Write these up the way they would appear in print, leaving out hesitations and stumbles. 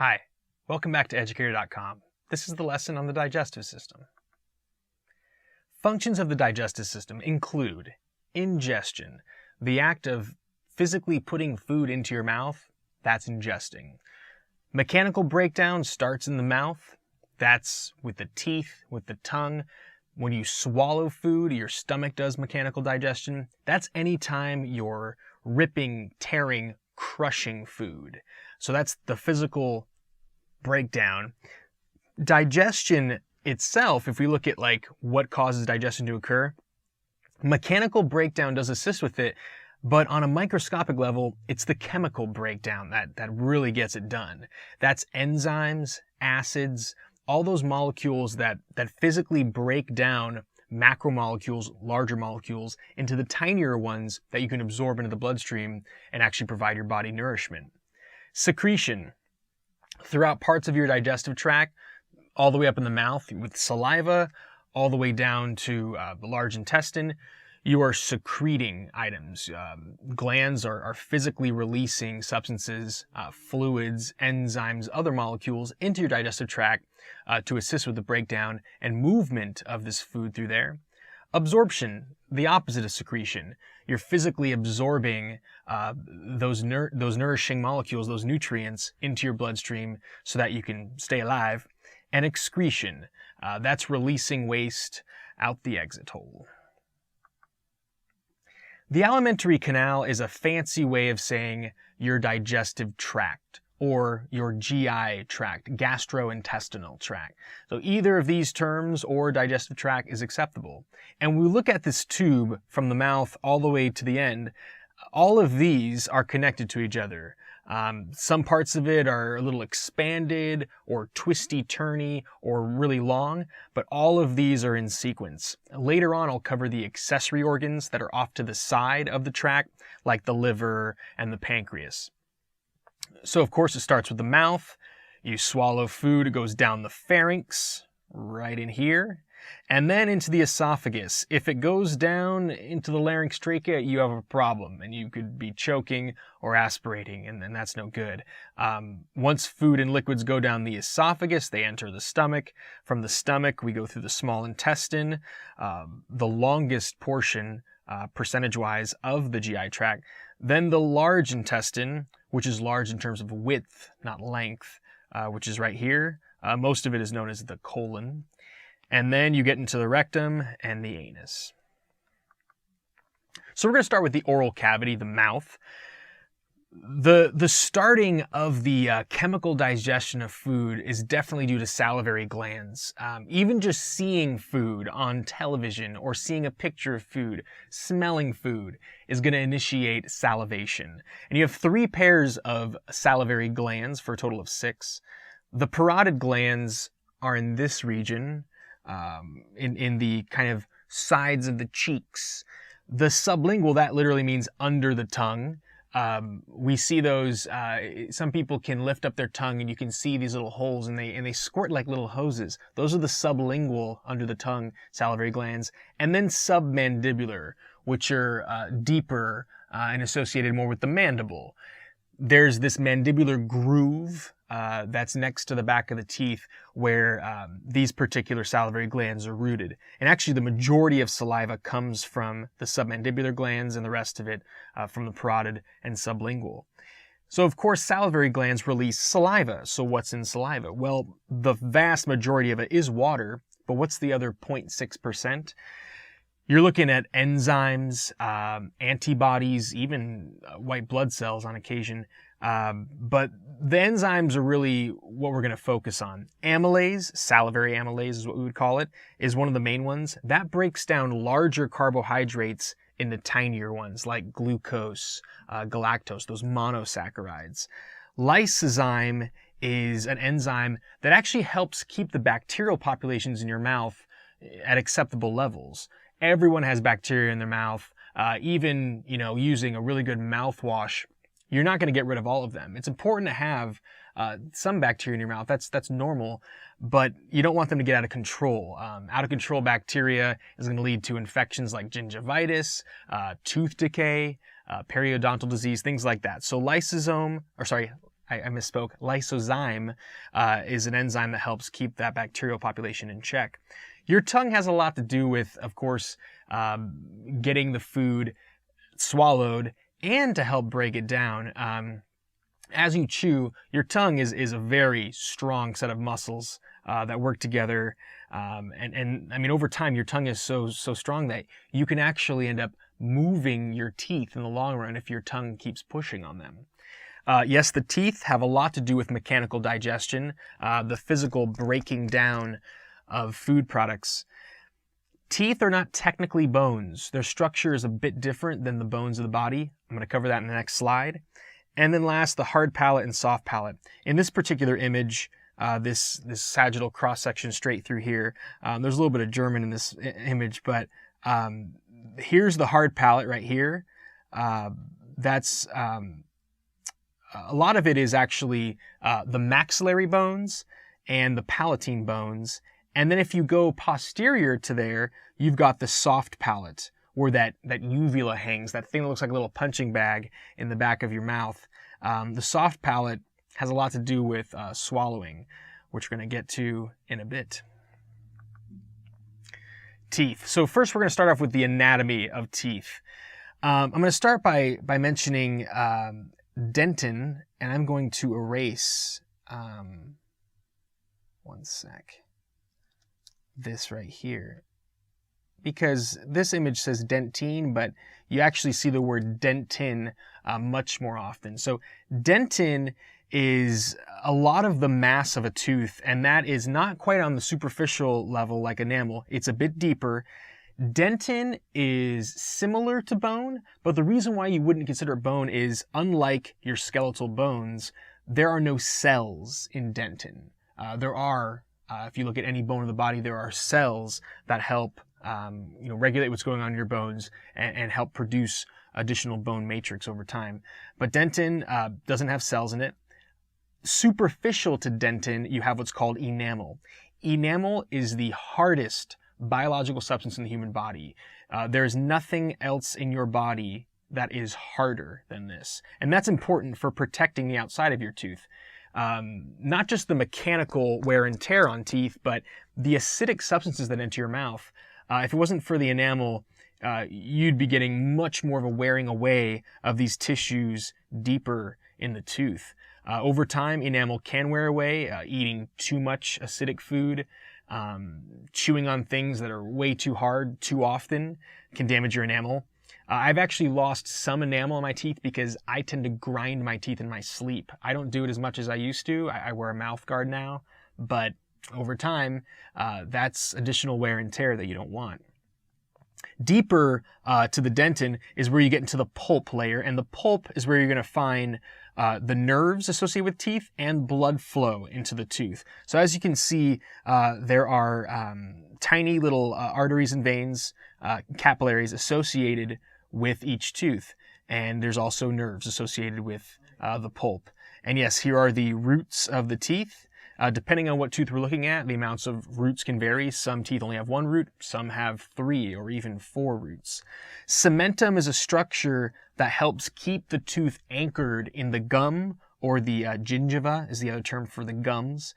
Hi, welcome back to educator.com. This is the lesson on the digestive system. Functions of the digestive system include ingestion, the act of physically putting food into your mouth, that's ingesting. Mechanical breakdown starts in the mouth, that's with the teeth, with the tongue. When you swallow food, your stomach does mechanical digestion. That's anytime you're ripping, tearing, crushing food. So that's the physical breakdown. Digestion itself, if we look at like what causes digestion to occur, mechanical breakdown does assist with it, but on a microscopic level, it's the chemical breakdown that really gets it done. That's enzymes, acids, all those molecules that physically break down macromolecules, larger molecules, into the tinier ones that you can absorb into the bloodstream and actually provide your body nourishment. Secretion. Throughout parts of your digestive tract, all the way up in the mouth with saliva, all the way down to the large intestine, you are secreting items. Glands are physically releasing substances, fluids, enzymes, other molecules into your digestive tract to assist with the breakdown and movement of this food through there. Absorption, the opposite of secretion. You're physically absorbing those nourishing molecules, those nutrients, into your bloodstream so that you can stay alive. And excretion, that's releasing waste out the exit hole. The alimentary canal is a fancy way of saying your digestive tract, or your GI tract, gastrointestinal tract. So either of these terms or digestive tract is acceptable. And when we look at this tube from the mouth all the way to the end, all of these are connected to each other. Some parts of it are a little expanded or twisty-turny or really long, but all of these are in sequence. Later on, I'll cover the accessory organs that are off to the side of the tract, like the liver and the pancreas. So of course it starts with the mouth. You swallow food, it goes down the pharynx, right in here, and then into the esophagus. If it goes down into the larynx trachea, you have a problem, and you could be choking or aspirating, and that's no good. Once food and liquids go down the esophagus, they enter the stomach. From the stomach, we go through the small intestine, the longest portion, percentage-wise, of the GI tract. Then the large intestine, which is large in terms of width, not length, which is right here. Most of it is known as the colon. And then you get into the rectum and the anus. So we're going to start with the oral cavity, the mouth. The starting of the chemical digestion of food is definitely due to salivary glands. Even just seeing food on television or seeing a picture of food, smelling food, is going to initiate salivation. And you have 3 pairs of salivary glands for a total of 6. The parotid glands are in this region, in the kind of sides of the cheeks. The sublingual, that literally means under the tongue. We see those, some people can lift up their tongue and you can see these little holes and they squirt like little hoses. Those are the sublingual, under the tongue, salivary glands. And then submandibular, which are deeper and associated more with the mandible. There's this mandibular groove that's next to the back of the teeth where these particular salivary glands are rooted. And actually the majority of saliva comes from the submandibular glands and the rest of it from the parotid and sublingual. So of course salivary glands release saliva. So what's in saliva? Well, the vast majority of it is water, but what's the other 0.6%? You're looking at enzymes, antibodies, even white blood cells on occasion. But the enzymes are really what we're going to focus on. Amylase, salivary amylase is what we would call it, is one of the main ones. That breaks down larger carbohydrates into tinier ones like glucose, galactose, those monosaccharides. Lysozyme is an enzyme that actually helps keep the bacterial populations in your mouth at acceptable levels. Everyone has bacteria in their mouth. Even, using a really good mouthwash, you're not going to get rid of all of them. It's important to have some bacteria in your mouth. That's normal, but you don't want them to get out of control. Out of control bacteria is going to lead to infections like gingivitis, tooth decay, periodontal disease, things like that. So I misspoke. Lysozyme is an enzyme that helps keep that bacterial population in check. Your tongue has a lot to do with, of course, getting the food swallowed and to help break it down. As you chew, your tongue is a very strong set of muscles that work together. And I mean, over time, your tongue is so strong that you can actually end up moving your teeth in the long run if your tongue keeps pushing on them. Yes, the teeth have a lot to do with mechanical digestion, the physical breaking down of food products. Teeth are not technically bones. Their structure is a bit different than the bones of the body. I'm going to cover that in the next slide. And then last, the hard palate and soft palate. In this particular image, this sagittal cross-section straight through here, there's a little bit of German in this image, but here's the hard palate right here. That's a lot of it is actually the maxillary bones and the palatine bones. And then if you go posterior to there, you've got the soft palate, where that uvula hangs, that thing that looks like a little punching bag in the back of your mouth. The soft palate has a lot to do with swallowing, which we're going to get to in a bit. Teeth. So first we're going to start off with the anatomy of teeth. I'm going to start by mentioning dentin, and I'm going to erase, one sec, this right here. Because this image says dentine, but you actually see the word dentin much more often. So dentin is a lot of the mass of a tooth, and that is not quite on the superficial level like enamel. It's a bit deeper. Dentin is similar to bone, but the reason why you wouldn't consider it bone is, unlike your skeletal bones, there are no cells in dentin. There are, if you look at any bone of the body, there are cells that help regulate what's going on in your bones and help produce additional bone matrix over time. But dentin doesn't have cells in it. Superficial to dentin, you have what's called enamel. Enamel is the hardest biological substance in the human body. There's nothing else in your body that is harder than this. And that's important for protecting the outside of your tooth. Not just the mechanical wear and tear on teeth, but the acidic substances that enter your mouth. If it wasn't for the enamel, you'd be getting much more of a wearing away of these tissues deeper in the tooth. Over time, enamel can wear away. Eating too much acidic food, chewing on things that are way too hard too often can damage your enamel. I've actually lost some enamel in my teeth because I tend to grind my teeth in my sleep. I don't do it as much as I used to. I wear a mouth guard now, but over time, that's additional wear and tear that you don't want. Deeper to the dentin is where you get into the pulp layer, and the pulp is where you're going to find the nerves associated with teeth and blood flow into the tooth. So as you can see, there are tiny little arteries and veins, capillaries associated with each tooth. And there's also nerves associated with the pulp. And yes, here are the roots of the teeth. Depending on what tooth we're looking at, the amounts of roots can vary. Some teeth only have one root, some have 3 or even 4 roots. Cementum is a structure that helps keep the tooth anchored in the gum, or the gingiva is the other term for the gums.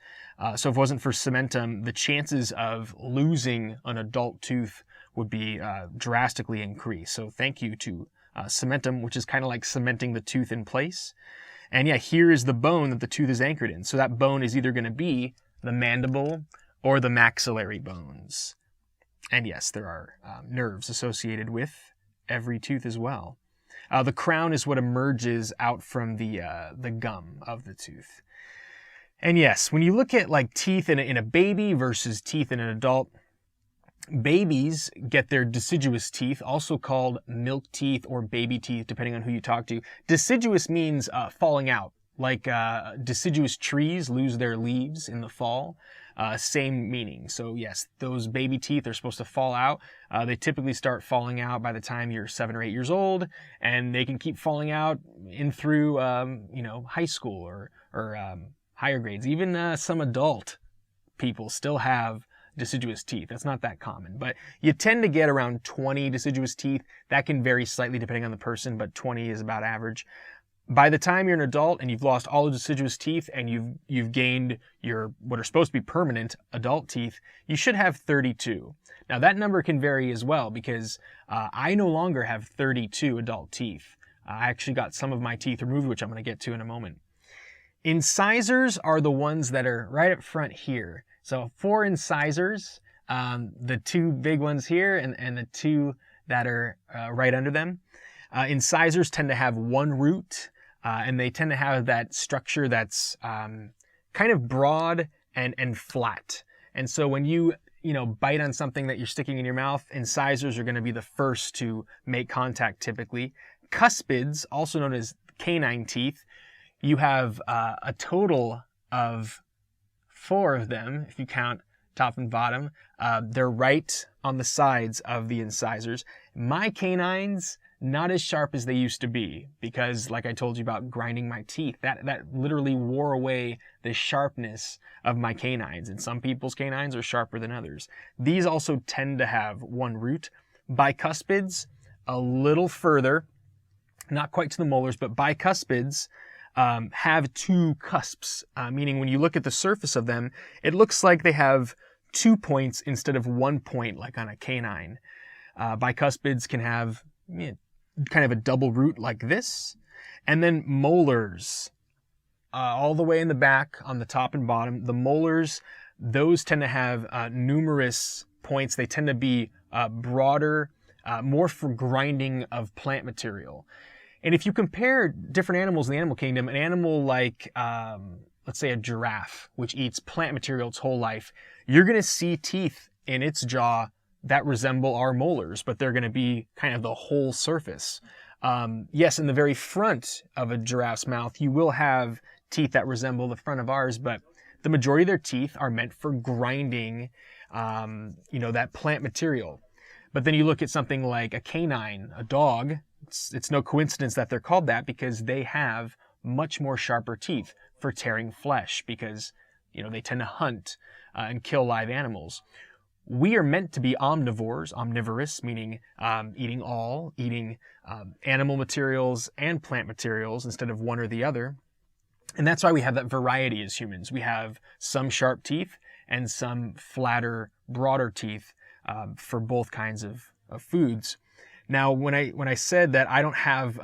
So if it wasn't for cementum, the chances of losing an adult tooth would be drastically increased. So thank you to cementum, which is kind of like cementing the tooth in place. And yeah, here is the bone that the tooth is anchored in. So that bone is either going to be the mandible or the maxillary bones. And yes, there are nerves associated with every tooth as well. The crown is what emerges out from the gum of the tooth. And yes, when you look at like teeth in a baby versus teeth in an adult, babies get their deciduous teeth, also called milk teeth or baby teeth, depending on who you talk to. Deciduous means falling out, like deciduous trees lose their leaves in the fall. Same meaning. So yes, those baby teeth are supposed to fall out. They typically start falling out by the time you're 7 or 8 years old, and they can keep falling out in through high school or higher grades. Even some adult people still have deciduous teeth. That's not that common, but you tend to get around 20 deciduous teeth. That can vary slightly depending on the person, but 20 is about average. By the time you're an adult and you've lost all the deciduous teeth and you've gained your what are supposed to be permanent adult teeth, you should have 32. Now that number can vary as well because I no longer have 32 adult teeth. I actually got some of my teeth removed, which I'm going to get to in a moment. Incisors are the ones that are right up front here. So 4 incisors, the 2 big ones here and the 2 that are right under them. Incisors tend to have 1 root. And they tend to have that structure that's kind of broad and flat. And so when you bite on something that you're sticking in your mouth, incisors are going to be the first to make contact typically. Cuspids, also known as canine teeth, you have a total of 4 of them, if you count top and bottom. They're right on the sides of the incisors. My canines, not as sharp as they used to be because, like I told you about grinding my teeth, that literally wore away the sharpness of my canines. And some people's canines are sharper than others. These also tend to have 1 root. Bicuspids, a little further, not quite to the molars, but bicuspids have 2 cusps, meaning when you look at the surface of them, it looks like they have 2 points instead of 1 point like on a canine. Bicuspids can have kind of a double root like this. And then molars, all the way in the back on the top and bottom. The molars, those tend to have numerous points. They tend to be broader, more for grinding of plant material. And if you compare different animals in the animal kingdom, an animal like, let's say a giraffe, which eats plant material its whole life, you're going to see teeth in its jaw that resemble our molars, but they're going to be kind of the whole surface. Yes, in the very front of a giraffe's mouth, you will have teeth that resemble the front of ours, but the majority of their teeth are meant for grinding, that plant material. But then you look at something like a canine, a dog, it's no coincidence that they're called that because they have much more sharper teeth for tearing flesh because, they tend to hunt and kill live animals. We are meant to be omnivores, omnivorous, meaning eating animal materials and plant materials instead of one or the other. And that's why we have that variety as humans. We have some sharp teeth and some flatter, broader teeth for both kinds of foods. Now, when I said that I don't have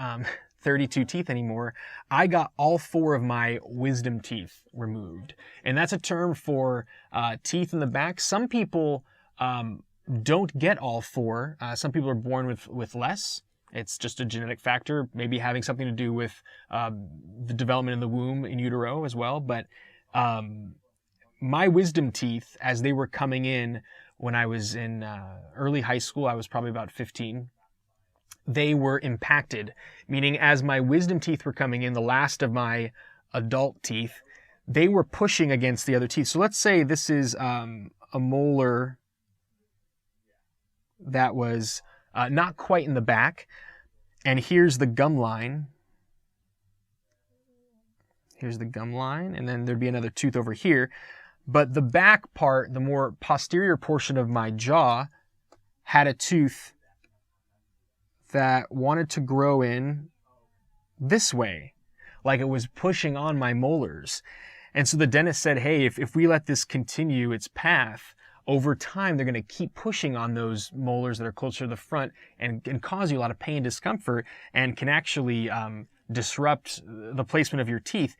32 teeth anymore, I got all 4 of my wisdom teeth removed. And that's a term for teeth in the back. Some people don't get all 4. Some people are born with less. It's just a genetic factor, maybe having something to do with the development in the womb, in utero as well. But my wisdom teeth, as they were coming in when I was in early high school, I was probably about 15, they were impacted, meaning as my wisdom teeth were coming in, the last of my adult teeth, they were pushing against the other teeth. So let's say this is a molar that was not quite in the back, and here's the gum line. Here's the gum line, and then there'd be another tooth over here. But the back part, the more posterior portion of my jaw, had a tooth that wanted to grow in this way, like it was pushing on my molars. And so the dentist said, hey, if we let this continue its path, over time they're going to keep pushing on those molars that are closer to the front and cause you a lot of pain, discomfort, and can actually disrupt the placement of your teeth.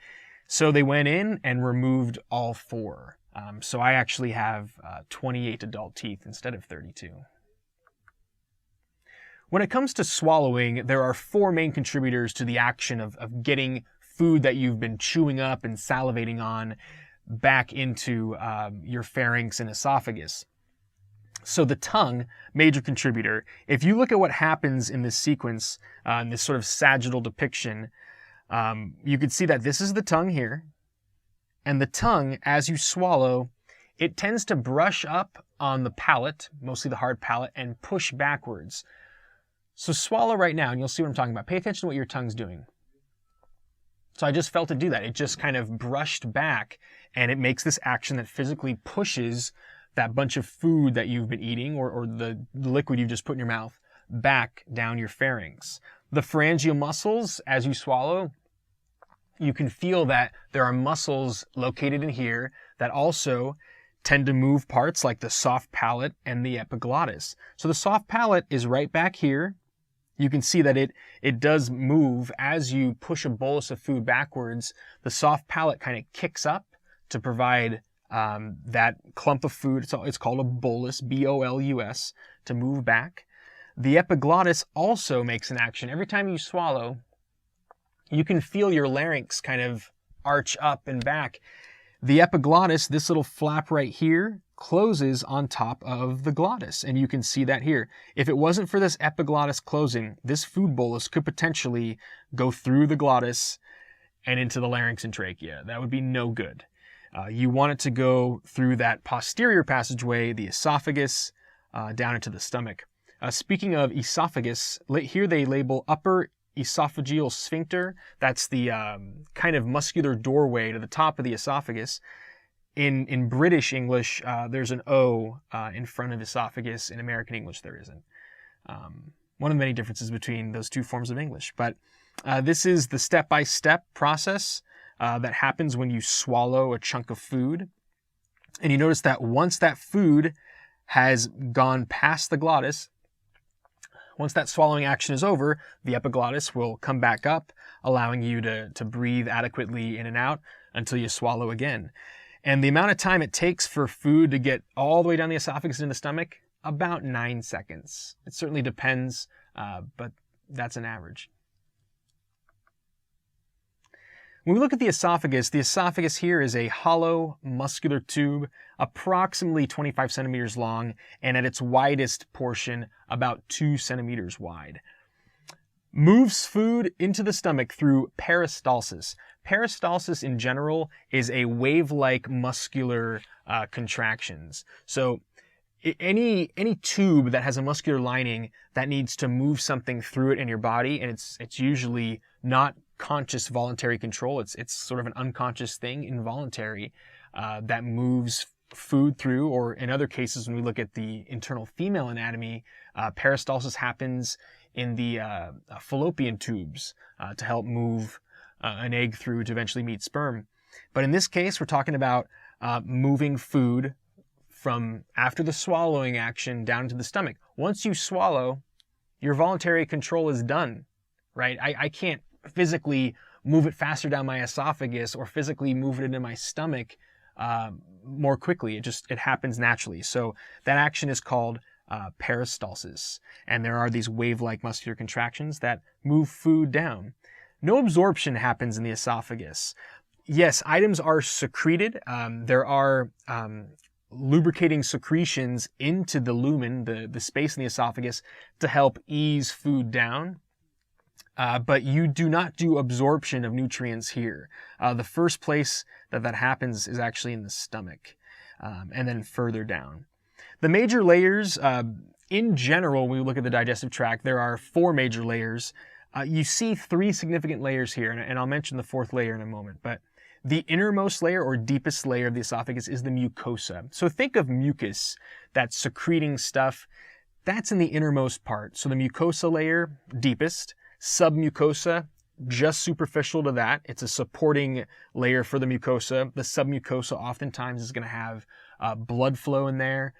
So they went in and removed all 4. So I actually have 28 adult teeth instead of 32. When it comes to swallowing, there are 4 main contributors to the action of getting food that you've been chewing up and salivating on back into your pharynx and esophagus. So the tongue, major contributor. If you look at what happens in this sequence, in this sort of sagittal depiction, you can see that this is the tongue here. And the tongue, as you swallow, it tends to brush up on the palate, mostly the hard palate, and push backwards. So swallow right now, and you'll see what I'm talking about. Pay attention to what your tongue's doing. So I just felt it do that. It just kind of brushed back, and it makes this action that physically pushes that bunch of food that you've been eating or the liquid you've just put in your mouth back down your pharynx. The pharyngeal muscles, as you swallow, you can feel that there are muscles located in here that also tend to move parts like the soft palate and the epiglottis. So the soft palate is right back here. You can see that it does move as you push a bolus of food backwards. The soft palate kind of kicks up to provide that clump of food. It's called a bolus, B-O-L-U-S, to move back. The epiglottis also makes an action. Every time you swallow, you can feel your larynx kind of arch up and back. The epiglottis, this little flap right here, closes on top of the glottis, and you can see that here. If it wasn't for this epiglottis closing, this food bolus could potentially go through the glottis and into the larynx and trachea. That would be no good. You want it to go through that posterior passageway, the esophagus, down into the stomach. Speaking of esophagus, here they label upper esophageal sphincter. That's the kind of muscular doorway to the top of the esophagus. In British English, there's an O in front of esophagus. In American English, there isn't. One of the many differences between those two forms of English. But this is the step-by-step process that happens when you swallow a chunk of food. And you notice that once that food has gone past the glottis, once that swallowing action is over, the epiglottis will come back up, allowing you to breathe adequately in and out until you swallow again. And the amount of time it takes for food to get all the way down the esophagus and in the stomach, about 9 seconds. It certainly depends, but that's an average. When we look at the esophagus here is a hollow muscular tube, approximately 25 centimeters long, and at its widest portion, about 2 centimeters wide. Moves food into the stomach through peristalsis. Peristalsis in general is a wave-like muscular contractions. So any tube that has a muscular lining that needs to move something through it in your body, and it's usually not conscious voluntary control. It's sort of an unconscious thing, involuntary, that moves food through, or in other cases, when we look at the internal female anatomy, peristalsis happens in the fallopian tubes to help move an egg through to eventually meet sperm. But in this case, we're talking about moving food from after the swallowing action down to the stomach. Once you swallow, your voluntary control is done, right? I can't physically move it faster down my esophagus or physically move it into my stomach more quickly. It happens naturally. So that action is called peristalsis. And there are these wave-like muscular contractions that move food down. No absorption happens in the esophagus. Yes, items are secreted. There are lubricating secretions into the lumen, the space in the esophagus, to help ease food down. But you do not do absorption of nutrients here. The first place that happens is actually in the stomach, and then further down. The major layers, in general, when we look at the digestive tract, there are 4 major layers. You see 3 significant layers here, and I'll mention the 4th layer in a moment. But the innermost layer or deepest layer of the esophagus is the mucosa. So think of mucus, that secreting stuff. That's in the innermost part. So the mucosa layer, deepest. Submucosa, just superficial to that. It's a supporting layer for the mucosa. The submucosa oftentimes is going to have blood flow in there,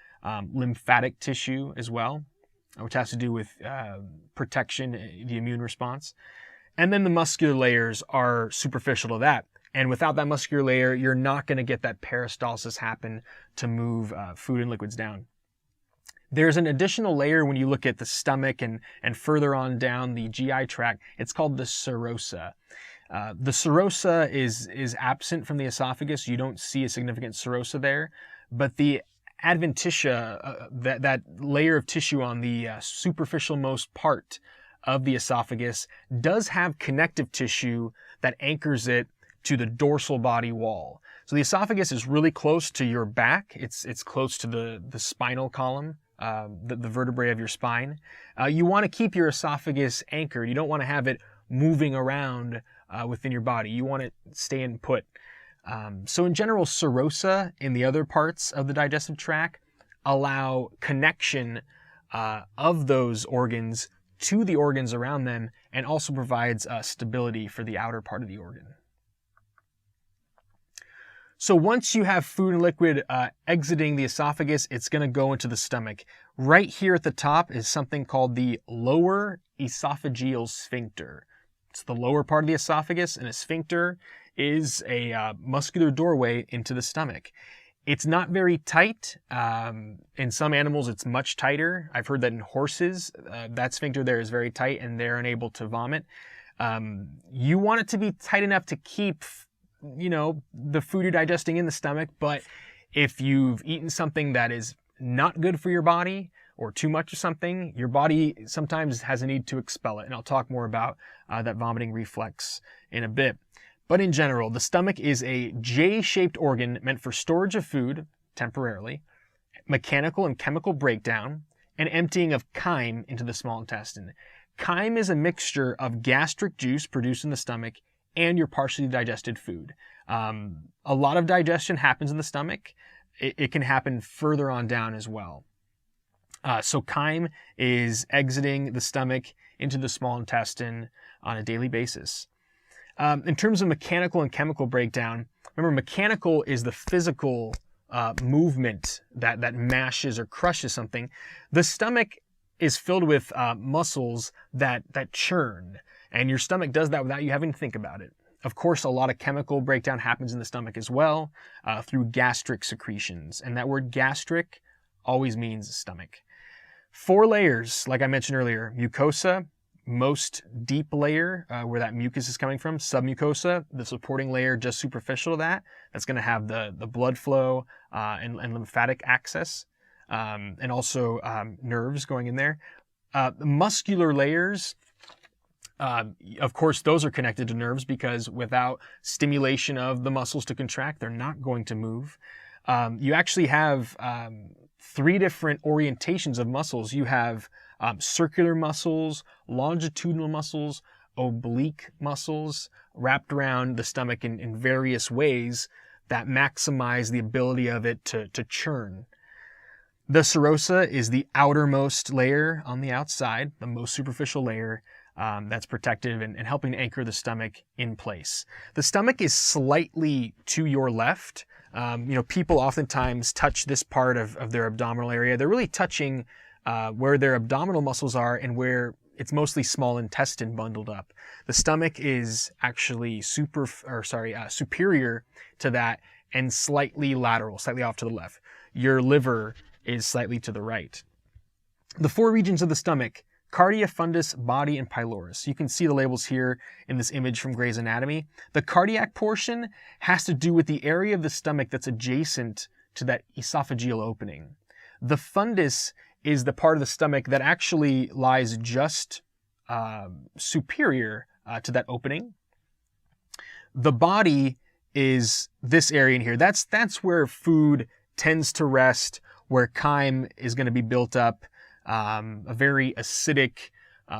lymphatic tissue as well, which has to do with protection, the immune response. And then the muscular layers are superficial to that. And without that muscular layer, you're not going to get that peristalsis happen to move food and liquids down. There's an additional layer when you look at the stomach and further on down the GI tract. It's called the serosa. The serosa is absent from the esophagus. You don't see a significant serosa there, but the adventitia, that layer of tissue on the superficial most part of the esophagus, does have connective tissue that anchors it to the dorsal body wall. So the esophagus is really close to your back. It's close to the spinal column. The vertebrae of your spine. You want to keep your esophagus anchored. You don't want to have it moving around within your body. You want it staying put. So in general, serosa in the other parts of the digestive tract allow connection of those organs to the organs around them, and also provides stability for the outer part of the organ. So once you have food and liquid exiting the esophagus, it's going to go into the stomach. Right here at the top is something called the lower esophageal sphincter. It's the lower part of the esophagus, and a sphincter is a muscular doorway into the stomach. It's not very tight. In some animals, it's much tighter. I've heard that in horses, that sphincter there is very tight and they're unable to vomit. You want it to be tight enough to keep, the food you're digesting in the stomach, but if you've eaten something that is not good for your body or too much of something, your body sometimes has a need to expel it. And I'll talk more about that vomiting reflex in a bit. But in general, the stomach is a J-shaped organ meant for storage of food, temporarily, mechanical and chemical breakdown, and emptying of chyme into the small intestine. Chyme is a mixture of gastric juice produced in the stomach and your partially digested food. A lot of digestion happens in the stomach. It can happen further on down as well. So chyme is exiting the stomach into the small intestine on a daily basis. In terms of mechanical and chemical breakdown, remember, mechanical is the physical movement that mashes or crushes something. The stomach is filled with muscles that churn, and your stomach does that without you having to think about it. Of course, a lot of chemical breakdown happens in the stomach as well through gastric secretions, and that word gastric always means stomach. 4 layers, like I mentioned earlier: mucosa, most deep layer where that mucus is coming from; submucosa, the supporting layer just superficial to that, that's going to have the blood flow and lymphatic access, and also nerves going in there. Muscular layers, of course, those are connected to nerves because without stimulation of the muscles to contract, they're not going to move. You actually have 3 different orientations of muscles. You have circular muscles, longitudinal muscles, oblique muscles wrapped around the stomach in various ways that maximize the ability of it to churn. The serosa is the outermost layer on the outside, the most superficial layer that's protective and helping to anchor the stomach in place. The stomach is slightly to your left. People oftentimes touch this part of their abdominal area. They're really touching where their abdominal muscles are and where it's mostly small intestine bundled up. The stomach is actually superior to that and slightly lateral, slightly off to the left. Your liver is slightly to the right. The 4 regions of the stomach: cardia, fundus, body, and pylorus. You can see the labels here in this image from Gray's Anatomy. The cardiac portion has to do with the area of the stomach that's adjacent to that esophageal opening. The fundus is the part of the stomach that actually lies just superior to that opening. The body is this area in here. That's where food tends to rest, where chyme is going to be built up, a very acidic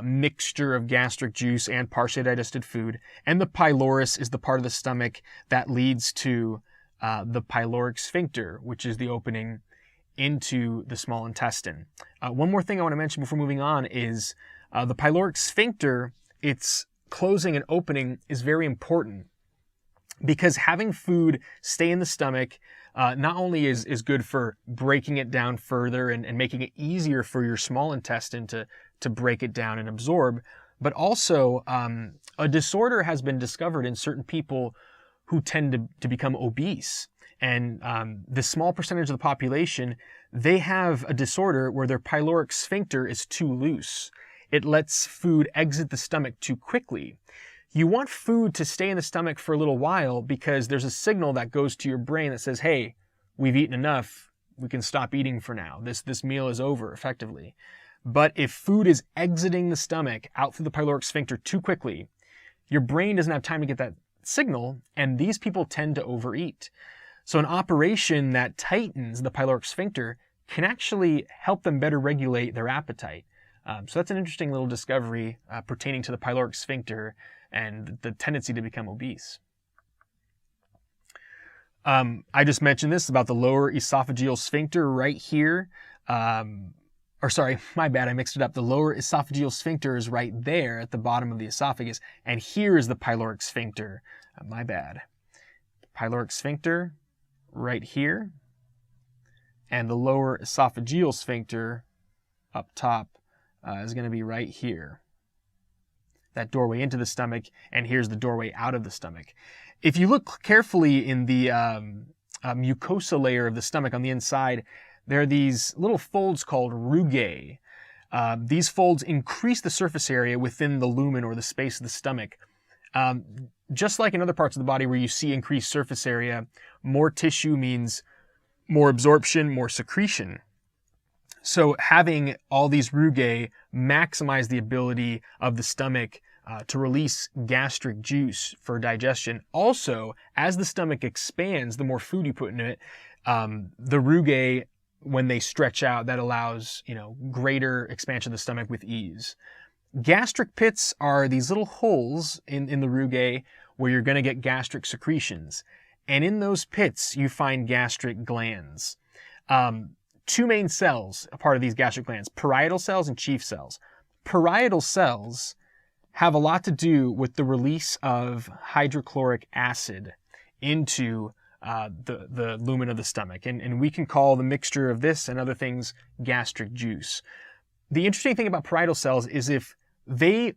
mixture of gastric juice and partially digested food. And the pylorus is the part of the stomach that leads to the pyloric sphincter, which is the opening into the small intestine. One more thing I want to mention before moving on is the pyloric sphincter, its closing and opening is very important because having food stay in the stomach not only is good for breaking it down further and making it easier for your small intestine to break it down and absorb, but also a disorder has been discovered in certain people who tend to become obese. And the small percentage of the population, they have a disorder where their pyloric sphincter is too loose. It lets food exit the stomach too quickly. You want food to stay in the stomach for a little while because there's a signal that goes to your brain that says, hey, we've eaten enough, we can stop eating for now. This meal is over, effectively. But if food is exiting the stomach out through the pyloric sphincter too quickly, your brain doesn't have time to get that signal, and these people tend to overeat. So an operation that tightens the pyloric sphincter can actually help them better regulate their appetite. So that's an interesting little discovery pertaining to the pyloric sphincter and the tendency to become obese. I just mentioned this about the lower esophageal sphincter right here. My bad, I mixed it up. The lower esophageal sphincter is right there at the bottom of the esophagus, and here is the pyloric sphincter. My bad. Pyloric sphincter right here, and the lower esophageal sphincter up top is going to be right here. That doorway into the stomach, and here's the doorway out of the stomach. If you look carefully in the mucosa layer of the stomach on the inside, there are these little folds called rugae. These folds increase the surface area within the lumen or the space of the stomach. Just like in other parts of the body where you see increased surface area, more tissue means more absorption, more secretion. So having all these rugae maximize the ability of the stomach to release gastric juice for digestion. Also, as the stomach expands, the more food you put in it, the rugae, when they stretch out, that allows, greater expansion of the stomach with ease. Gastric pits are these little holes in the rugae where you're going to get gastric secretions. And in those pits, you find gastric glands. Two main cells, a part of these gastric glands, parietal cells and chief cells. Parietal cells have a lot to do with the release of hydrochloric acid into the lumen of the stomach. And we can call the mixture of this and other things gastric juice. The interesting thing about parietal cells is if they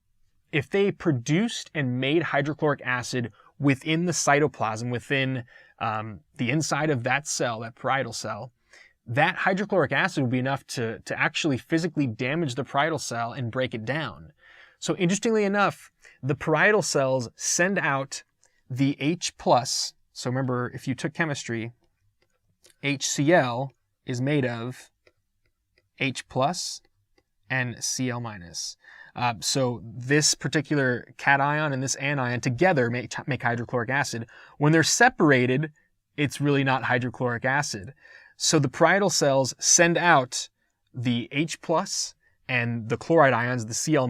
produced and made hydrochloric acid within the cytoplasm, within the inside of that cell, that parietal cell, that hydrochloric acid would be enough to actually physically damage the parietal cell and break it down. So interestingly enough, the parietal cells send out the H+. So remember, if you took chemistry, HCl is made of H+ and Cl-. So this particular cation and this anion together make hydrochloric acid. When they're separated, it's really not hydrochloric acid. So the parietal cells send out the H+ and the chloride ions, the Cl-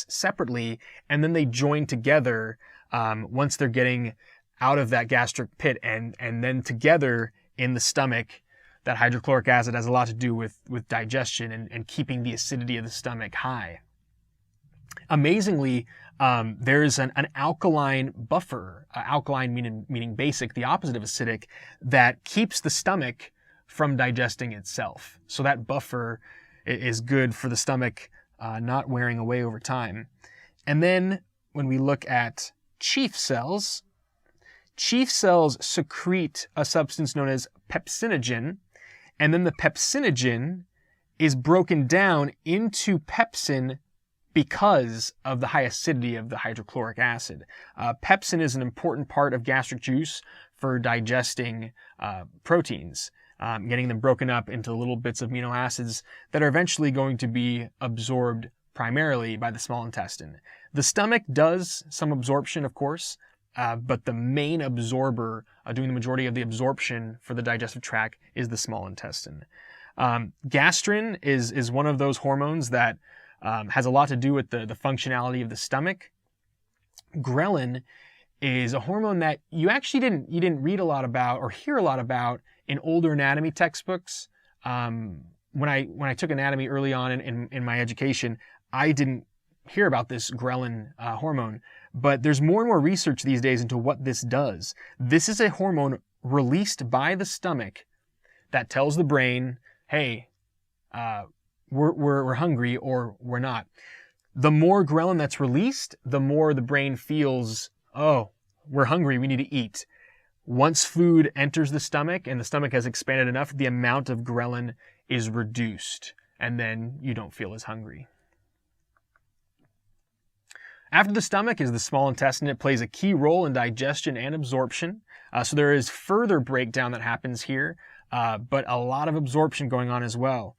separately, and then they join together once they're getting out of that gastric pit, and then together in the stomach. That hydrochloric acid has a lot to do with digestion and keeping the acidity of the stomach high. Amazingly, there's an alkaline buffer, alkaline meaning basic, the opposite of acidic, that keeps the stomach from digesting itself. So that buffer is good for the stomach not wearing away over time. And then when we look at chief cells secrete a substance known as pepsinogen, and then the pepsinogen is broken down into pepsin because of the high acidity of the hydrochloric acid. Pepsin is an important part of gastric juice for digesting proteins, getting them broken up into little bits of amino acids that are eventually going to be absorbed primarily by the small intestine. The stomach does some absorption, of course, but the main absorber doing the majority of the absorption for the digestive tract is the small intestine. Gastrin is one of those hormones that has a lot to do with the functionality of the stomach. Ghrelin is a hormone that you actually didn't read a lot about or hear a lot about in older anatomy textbooks. When I took anatomy early on in my education, I didn't hear about this ghrelin hormone, but there's more and more research these days into what this does. This is a hormone released by the stomach that tells the brain, hey, we're hungry or we're not. The more ghrelin that's released, the more the brain feels, oh, we're hungry, we need to eat. Once food enters the stomach and the stomach has expanded enough, the amount of ghrelin is reduced, and then you don't feel as hungry. After the stomach is the small intestine. It plays a key role in digestion and absorption. So there is further breakdown that happens here, but a lot of absorption going on as well.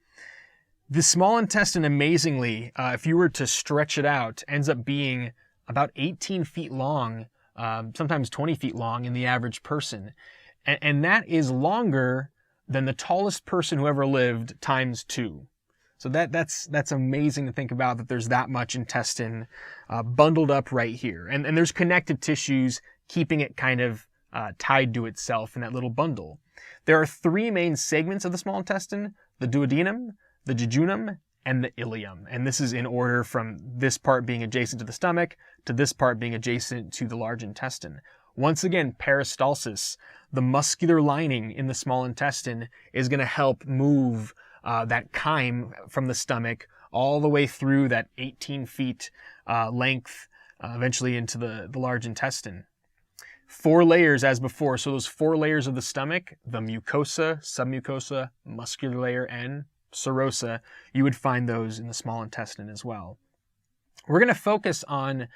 The small intestine, amazingly, if you were to stretch it out, ends up being about 18 feet long, sometimes 20 feet long in the average person. And that is longer than the tallest person who ever lived times 2. So that's amazing to think about, that there's that much intestine bundled up right here. And there's connective tissues keeping it kind of tied to itself in that little bundle. There are 3 main segments of the small intestine: the duodenum, the jejunum, and the ileum. And this is in order from this part being adjacent to the stomach to this part being adjacent to the large intestine. Once again, peristalsis. the muscular lining in the small intestine is going to help move that chyme from the stomach all the way through that 18 feet length, eventually into the large intestine. 4 layers as before. So those 4 layers of the stomach, the mucosa, submucosa, muscular layer, and serosa, you would find those in the small intestine as well. We're going to focus on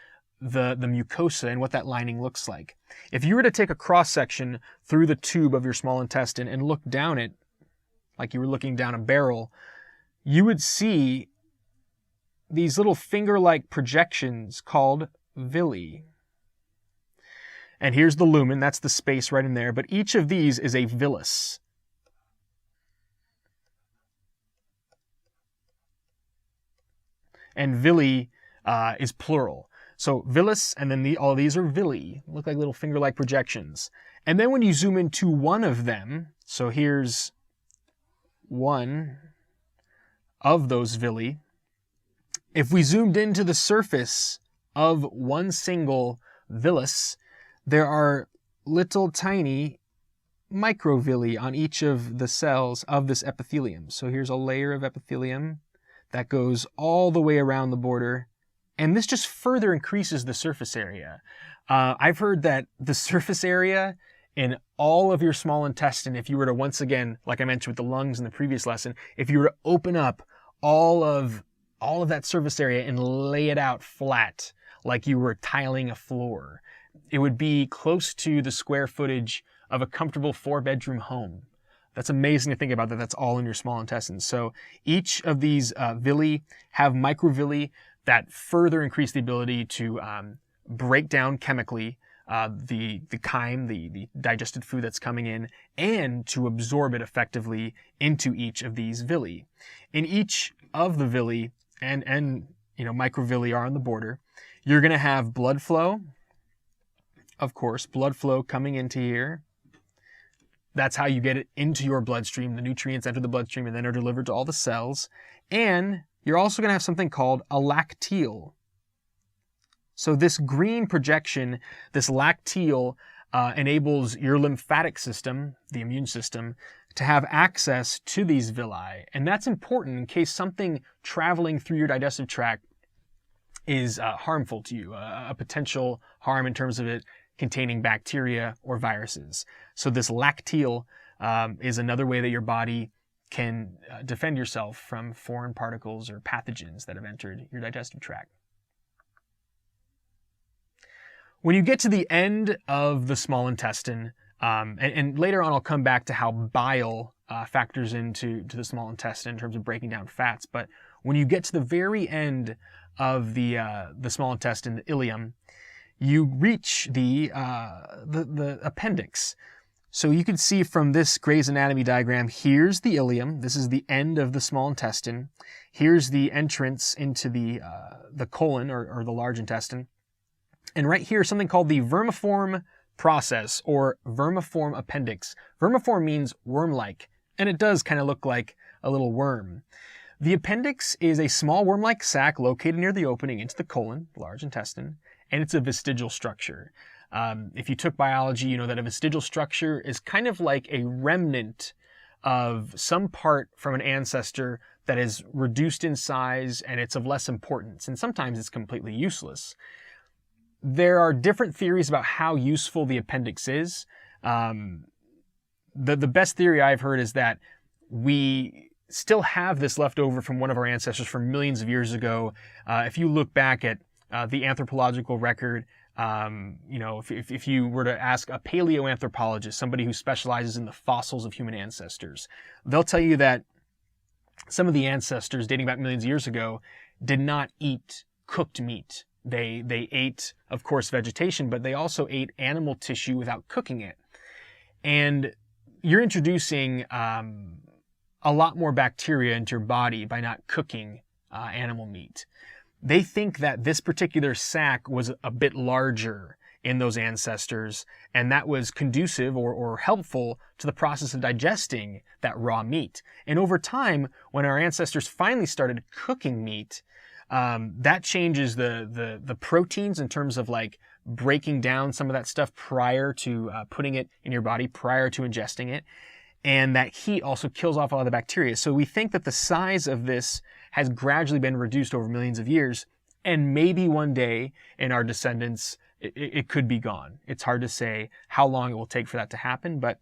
the mucosa and what that lining looks like. If you were to take a cross section through the tube of your small intestine and look down it, like you were looking down a barrel, you would see these little finger-like projections called villi. And here's the lumen, that's the space right in there, but each of these is a villus. And villi is plural. So villus, and then all these are villi, look like little finger-like projections. And then when you zoom into one of them, so here's one of those villi. If we zoomed into the surface of one single villus, there are little tiny microvilli on each of the cells of this epithelium. So here's a layer of epithelium that goes all the way around the border, and this just further increases the surface area. I've heard that the surface area in all of your small intestine, if you were to, once again, like I mentioned with the lungs in the previous lesson, if you were to open up all of that surface area and lay it out flat like you were tiling a floor, it would be close to the square footage of a comfortable 4-bedroom home. That's amazing to think about, that that's all in your small intestines. So each of these villi have microvilli that further increase the ability to break down chemically the chyme, the digested food that's coming in, and to absorb it effectively into each of these villi. In each of the villi, and microvilli are on the border, you're going to have blood flow. Of course, blood flow coming into here. That's how you get it into your bloodstream. The nutrients enter the bloodstream and then are delivered to all the cells. And you're also going to have something called a lacteal. So this green projection, this lacteal, enables your lymphatic system, the immune system, to have access to these villi. And that's important in case something traveling through your digestive tract is harmful to you, a potential harm in terms of it containing bacteria or viruses. So this lacteal is another way that your body can defend yourself from foreign particles or pathogens that have entered your digestive tract. When you get to the end of the small intestine, and later on I'll come back to how bile factors into the small intestine in terms of breaking down fats, but when you get to the very end of the small intestine, the ileum, you reach the appendix. So you can see from this Gray's Anatomy diagram, here's the ileum. This is the end of the small intestine. Here's the entrance into the colon or the large intestine. And right here, something called the vermiform process or vermiform appendix. Vermiform means worm-like, and it does kind of look like a little worm. The appendix is a small worm-like sac located near the opening into the colon, large intestine, and it's a vestigial structure. If you took biology, you know that a vestigial structure is kind of like a remnant of some part from an ancestor that is reduced in size and it's of less importance, and sometimes it's completely useless. There are different theories about how useful the appendix is. The best theory I've heard is that we still have this left over from one of our ancestors from millions of years ago. If you look back at the anthropological record, if you were to ask a paleoanthropologist, somebody who specializes in the fossils of human ancestors, they'll tell you that some of the ancestors dating back millions of years ago did not eat cooked meat. They ate, of course, vegetation, but they also ate animal tissue without cooking it. And you're introducing a lot more bacteria into your body by not cooking animal meat. They think that this particular sac was a bit larger in those ancestors, and that was conducive or helpful to the process of digesting that raw meat. And over time, when our ancestors finally started cooking meat, that changes the proteins in terms of like breaking down some of that stuff prior to putting it in your body, prior to ingesting it. And that heat also kills off all the bacteria. So we think that the size of this has gradually been reduced over millions of years, and maybe one day in our descendants, it could be gone. It's hard to say how long it will take for that to happen, but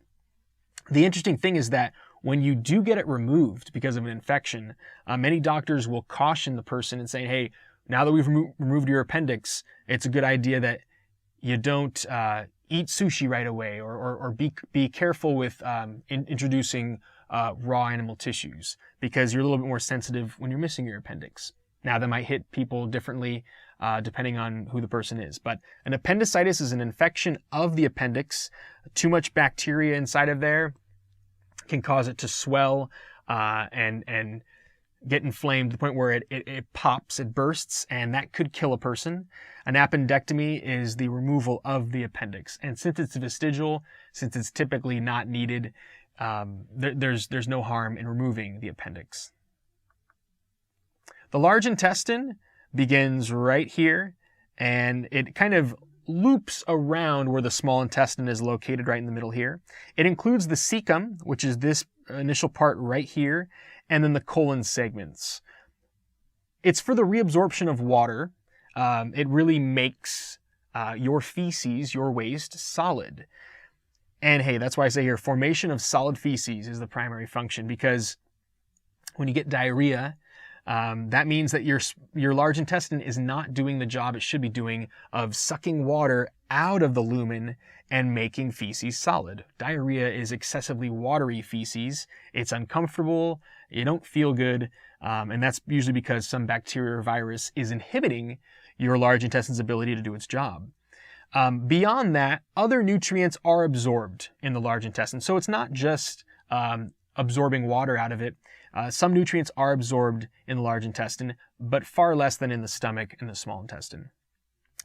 the interesting thing is that when you do get it removed because of an infection, many doctors will caution the person and say, hey, now that we've removed your appendix, it's a good idea that you don't eat sushi right away, or be careful with introducing raw animal tissues, because you're a little bit more sensitive when you're missing your appendix. Now, that might hit people differently depending on who the person is. But an appendicitis is an infection of the appendix. Too much bacteria inside of there can cause it to swell and get inflamed to the point where it pops, it bursts, and that could kill a person. An appendectomy is the removal of the appendix. And since it's vestigial, since it's typically not needed, there's no harm in removing the appendix. The large intestine begins right here, and it kind of loops around where the small intestine is located, right in the middle here. It includes the cecum, which is this initial part right here, and then the colon segments. It's for the reabsorption of water. It really makes your feces, your waste, solid. And hey, that's why I say here, formation of solid feces is the primary function, because when you get diarrhea, that means that your large intestine is not doing the job it should be doing of sucking water out of the lumen and making feces solid. Diarrhea is excessively watery feces. It's uncomfortable, you don't feel good, and that's usually because some bacteria or virus is inhibiting your large intestine's ability to do its job. Beyond that, other nutrients are absorbed in the large intestine. So it's not just absorbing water out of it. Some nutrients are absorbed in the large intestine, but far less than in the stomach and the small intestine.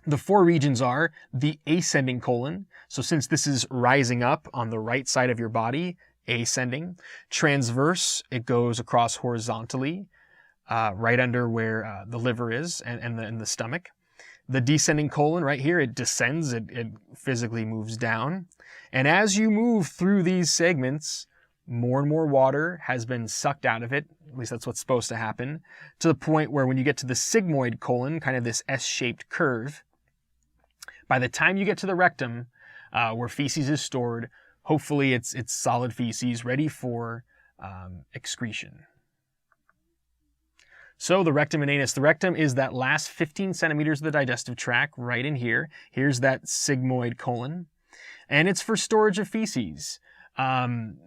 The four regions are the ascending colon. So since this is rising up on the right side of your body, ascending. Transverse, it goes across horizontally, right under where the liver is and the stomach. The descending colon right here, it descends, it physically moves down. And as you move through these segments, more and more water has been sucked out of it, at least that's what's supposed to happen, to the point where when you get to the sigmoid colon, kind of this S-shaped curve, by the time you get to the rectum, where feces is stored, hopefully it's solid feces ready for excretion. So the rectum and anus. The rectum is that last 15 centimeters of the digestive tract right in here. Here's that sigmoid colon. And it's for storage of feces.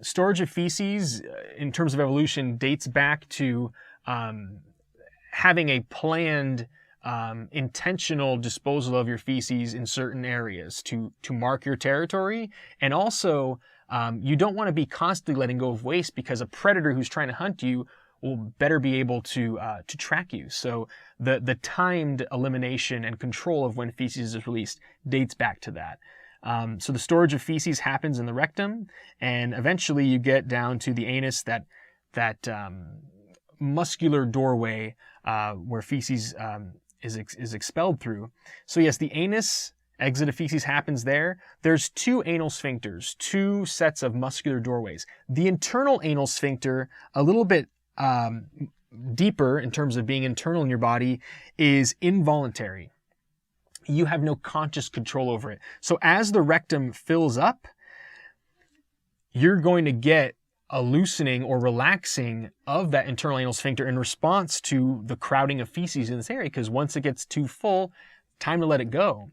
Storage of feces, in terms of evolution, dates back to having a planned, intentional disposal of your feces in certain areas to mark your territory. And also, you don't want to be constantly letting go of waste, because a predator who's trying to hunt you will better be able to track you. So the timed elimination and control of when feces is released dates back to that. So the storage of feces happens in the rectum, and eventually you get down to the anus, that muscular doorway where feces is expelled through. So yes, the anus, exit of feces happens there. There's two anal sphincters, two sets of muscular doorways. The internal anal sphincter, a little bit deeper in terms of being internal in your body, is involuntary. You have no conscious control over it. So as the rectum fills up, you're going to get a loosening or relaxing of that internal anal sphincter in response to the crowding of feces in this area, because once it gets too full, time to let it go.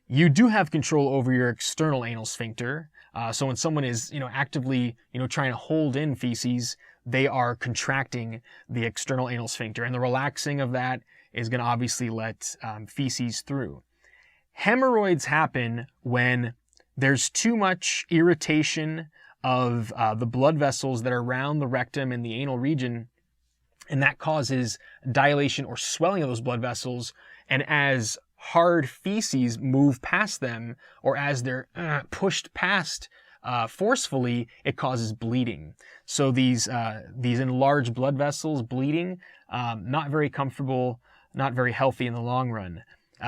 You do have control over your external anal sphincter. So when someone is, actively, trying to hold in feces, they are contracting the external anal sphincter, and the relaxing of that is going to obviously let feces through. Hemorrhoids happen when there's too much irritation of the blood vessels that are around the rectum and the anal region, and that causes dilation or swelling of those blood vessels. And as hard feces move past them, or as they're pushed past forcefully, it causes bleeding. So these enlarged blood vessels bleeding, not very comfortable, not very healthy in the long run.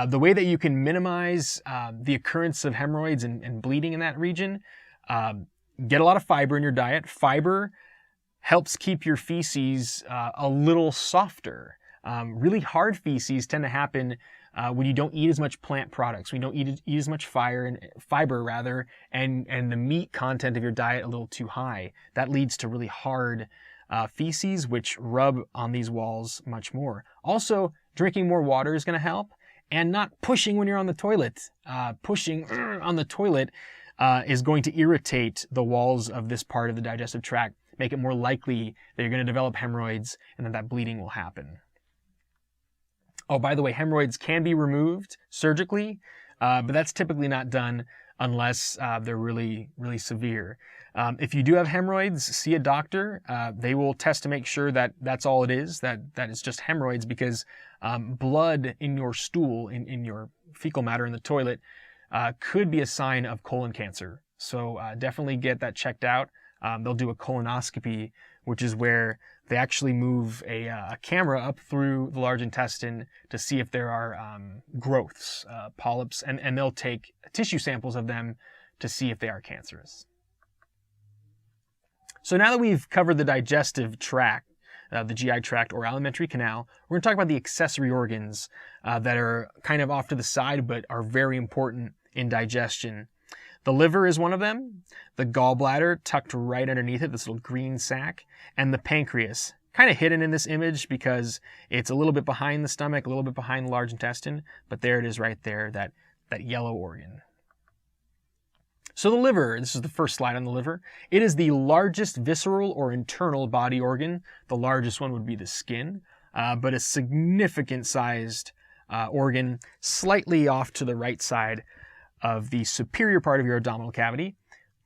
The way that you can minimize the occurrence of hemorrhoids and bleeding in that region, get a lot of fiber in your diet. Fiber helps keep your feces a little softer. Really hard feces tend to happen when you don't eat as much plant products, when you don't eat as much fiber rather, and the meat content of your diet a little too high. That leads to really hard feces, which rub on these walls much more. Also, drinking more water is going to help, and not pushing when you're on the toilet. Pushing on the toilet is going to irritate the walls of this part of the digestive tract, make it more likely that you're going to develop hemorrhoids and that bleeding will happen. Oh, by the way, hemorrhoids can be removed surgically, but that's typically not done unless they're really, really severe. If you do have hemorrhoids, see a doctor. They will test to make sure that that's all it is, that it's just hemorrhoids, because blood in your stool, in your fecal matter in the toilet, could be a sign of colon cancer. So definitely get that checked out. They'll do a colonoscopy, which is where they actually move a camera up through the large intestine to see if there are growths, polyps, and they'll take tissue samples of them to see if they are cancerous. So now that we've covered the digestive tract, the GI tract or alimentary canal, we're going to talk about the accessory organs that are kind of off to the side but are very important in digestion. The liver is one of them, the gallbladder tucked right underneath it, this little green sac, and the pancreas, kind of hidden in this image because it's a little bit behind the stomach, a little bit behind the large intestine, but there it is right there, that yellow organ. So the liver, this is the first slide on the liver. It is the largest visceral or internal body organ. The largest one would be the skin, but a significant sized organ, slightly off to the right side of the superior part of your abdominal cavity.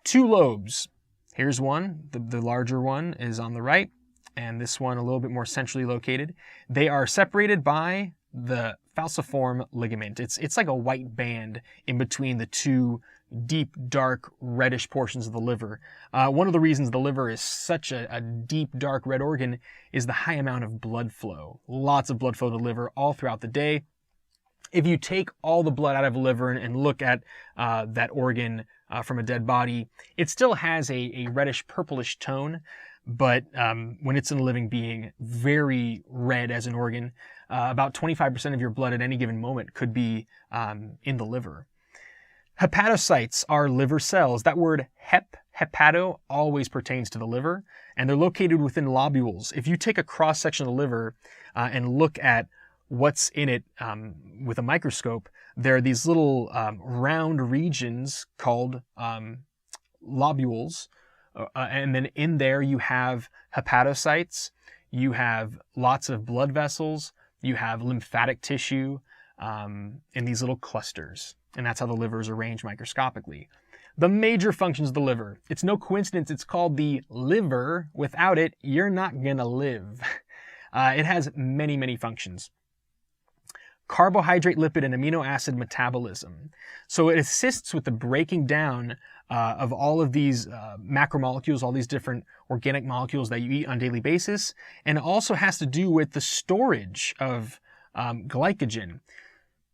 2 lobes. Here's one. The larger one is on the right, and this one a little bit more centrally located. They are separated by the falciform ligament. It's like a white band in between the 2 deep, dark, reddish portions of the liver. One of the reasons the liver is such a deep, dark red organ is the high amount of blood flow. Lots of blood flow to the liver all throughout the day. If you take all the blood out of the liver and look at that organ from a dead body, it still has a reddish purplish tone, but when it's in a living being, very red as an organ. About 25% of your blood at any given moment could be in the liver. Hepatocytes are liver cells. That word hepato always pertains to the liver, and they're located within lobules. If you take a cross-section of the liver and look at what's in it with a microscope, there are these little round regions called lobules, and then in there you have hepatocytes, you have lots of blood vessels, you have lymphatic tissue in these little clusters, and that's how the liver is arranged microscopically. The major functions of the liver. It's no coincidence it's called the liver. Without it, you're not gonna live. It has many, many functions. Carbohydrate, lipid, and amino acid metabolism. So it assists with the breaking down of all of these macromolecules, all these different organic molecules that you eat on a daily basis, and it also has to do with the storage of glycogen.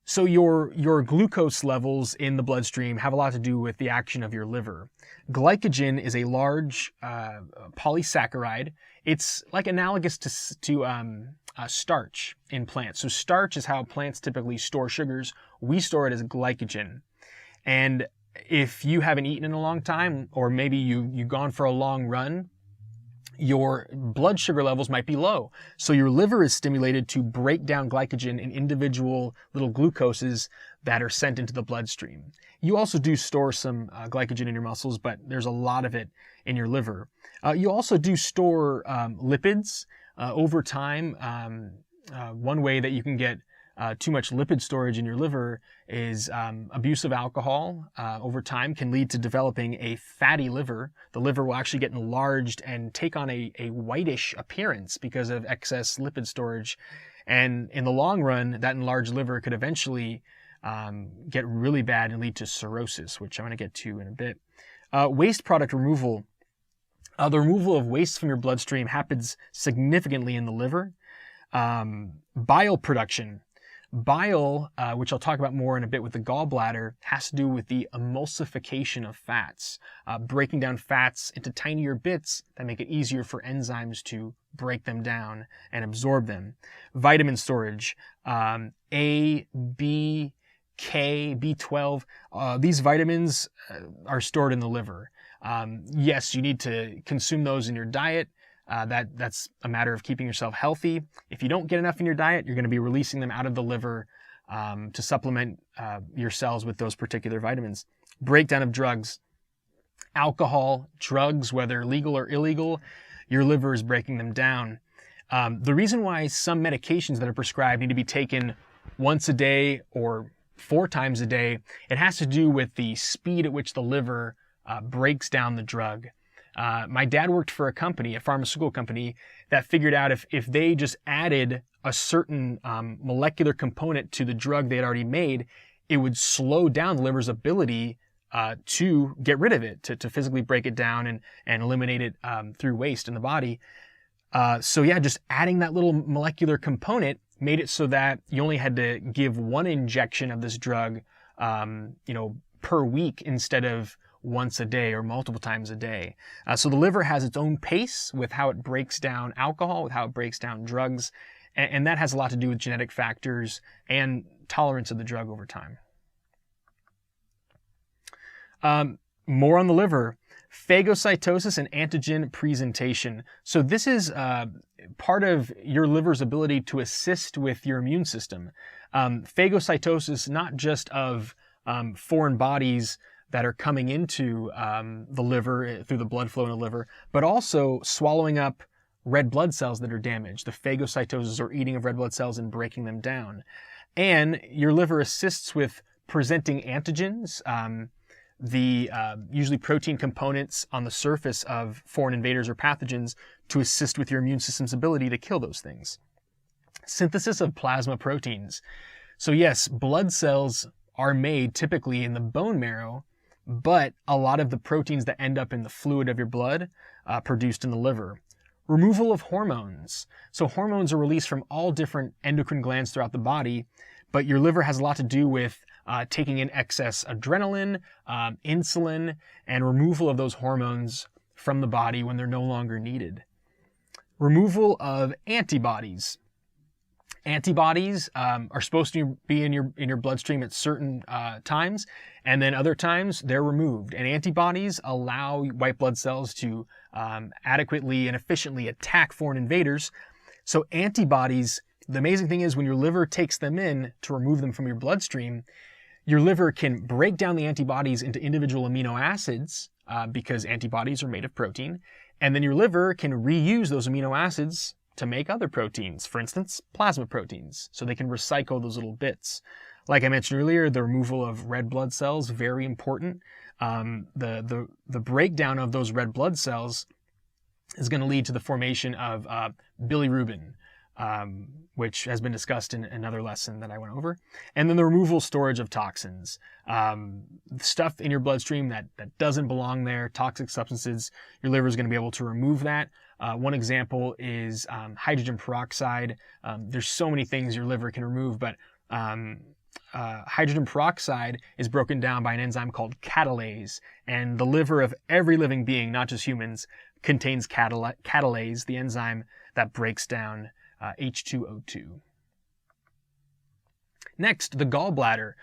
So your glucose levels in the bloodstream have a lot to do with the action of your liver. Glycogen is a large polysaccharide. It's like analogous to starch in plants. So starch is how plants typically store sugars. We store it as glycogen. And if you haven't eaten in a long time, or maybe you've gone for a long run, your blood sugar levels might be low. So your liver is stimulated to break down glycogen in individual little glucoses that are sent into the bloodstream. You also do store some glycogen in your muscles, but there's a lot of it in your liver. You also do store lipids over time. One way that you can get too much lipid storage in your liver is abuse of alcohol over time can lead to developing a fatty liver. The liver will actually get enlarged and take on a whitish appearance because of excess lipid storage. And in the long run, that enlarged liver could eventually get really bad and lead to cirrhosis, which I'm going to get to in a bit. Waste product removal. The removal of waste from your bloodstream happens significantly in the liver. Bile production. Bile, which I'll talk about more in a bit with the gallbladder, has to do with the emulsification of fats, breaking down fats into tinier bits that make it easier for enzymes to break them down and absorb them. Vitamin storage, A, B, K, B12, these vitamins are stored in the liver. Yes, you need to consume those in your diet. That's a matter of keeping yourself healthy. If you don't get enough in your diet, you're going to be releasing them out of the liver to supplement your cells with those particular vitamins. Breakdown of drugs, alcohol, drugs, whether legal or illegal, your liver is breaking them down. The reason why some medications that are prescribed need to be taken once a day or 4 times a day, it has to do with the speed at which the liver breaks down the drug. My dad worked for a company, a pharmaceutical company, that figured out if they just added a certain molecular component to the drug they had already made, it would slow down the liver's ability to get rid of it, to physically break it down and eliminate it through waste in the body. So yeah, just adding that little molecular component made it so that you only had to give 1 injection of this drug, per week instead of once a day or multiple times a day. So the liver has its own pace with how it breaks down alcohol, with how it breaks down drugs, and that has a lot to do with genetic factors and tolerance of the drug over time. More on the liver. Phagocytosis and antigen presentation. So this is part of your liver's ability to assist with your immune system. Phagocytosis, not just of foreign bodies that are coming into the liver through the blood flow in the liver, but also swallowing up red blood cells that are damaged. The phagocytosis or eating of red blood cells and breaking them down. And your liver assists with presenting antigens, usually protein components on the surface of foreign invaders or pathogens to assist with your immune system's ability to kill those things. Synthesis of plasma proteins. So yes, blood cells are made typically in the bone marrow, but a lot of the proteins that end up in the fluid of your blood produced in the liver. Removal of hormones. So hormones are released from all different endocrine glands throughout the body, but your liver has a lot to do with taking in excess adrenaline, insulin, and removal of those hormones from the body when they're no longer needed. Removal of antibodies. Antibodies are supposed to be in your bloodstream at certain times, and then other times they're removed. And antibodies allow white blood cells to adequately and efficiently attack foreign invaders. So antibodies, the amazing thing is when your liver takes them in to remove them from your bloodstream, your liver can break down the antibodies into individual amino acids because antibodies are made of protein, and then your liver can reuse those amino acids to make other proteins, for instance, plasma proteins, so they can recycle those little bits. Like I mentioned earlier, the removal of red blood cells, very important. The breakdown of those red blood cells is going to lead to the formation of bilirubin, which has been discussed in another lesson that I went over. And then the removal, storage of toxins. Stuff in your bloodstream that doesn't belong there, toxic substances, your liver is going to be able to remove that. One example is hydrogen peroxide. There's so many things your liver can remove, but hydrogen peroxide is broken down by an enzyme called catalase, and the liver of every living being, not just humans, contains catalase, the enzyme that breaks down H2O2. Next, the gallbladder.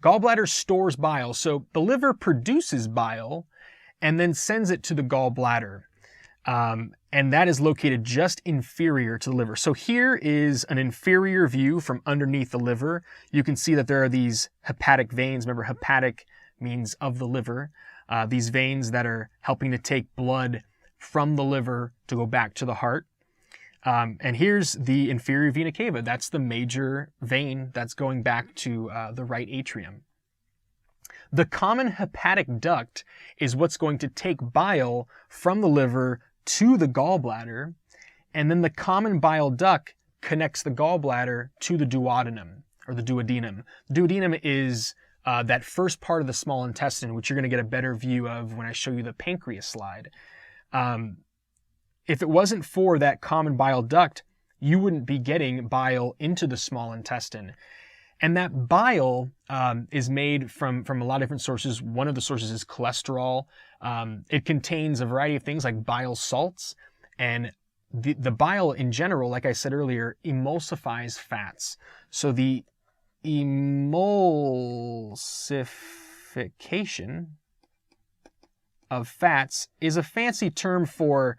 Gallbladder stores bile. So the liver produces bile and then sends it to the gallbladder. And that is located just inferior to the liver. So here is an inferior view from underneath the liver. You can see that there are these hepatic veins. Remember, hepatic means of the liver. These veins that are helping to take blood from the liver to go back to the heart. And here's the inferior vena cava. That's the major vein that's going back to the right atrium. The common hepatic duct is what's going to take bile from the liver to the gallbladder, and then the common bile duct connects the gallbladder to the duodenum, or the duodenum. The duodenum is that first part of the small intestine, which you're going to get a better view of when I show you the pancreas slide. If it wasn't for that common bile duct, you wouldn't be getting bile into the small intestine. And that bile is made from a lot of different sources. One of the sources is cholesterol. It contains a variety of things like bile salts. And the bile in general, like I said earlier, emulsifies fats. So the emulsification of fats is a fancy term for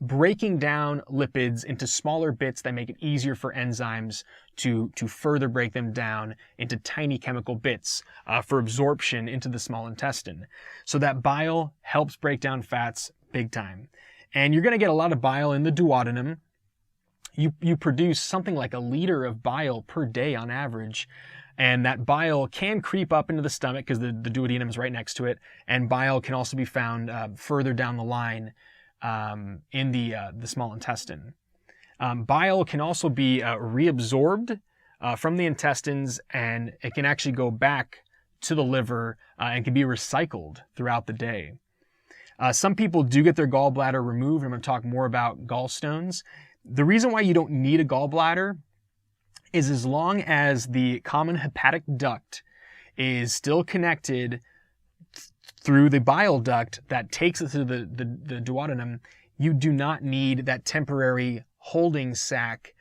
breaking down lipids into smaller bits that make it easier for enzymes to further break them down into tiny chemical bits for absorption into the small intestine. So that bile helps break down fats big time. And you're going to get a lot of bile in the duodenum. You produce something like 1 liter of bile per day on average. And that bile can creep up into the stomach because the duodenum is right next to it. And bile can also be found further down the line in the small intestine. Bile can also be reabsorbed from the intestines, and it can actually go back to the liver and can be recycled throughout the day. Some people do get their gallbladder removed. I'm going to talk more about gallstones. The reason why you don't need a gallbladder is as long as the common hepatic duct is still connected through the bile duct that takes it to the duodenum, you do not need that temporary holding sac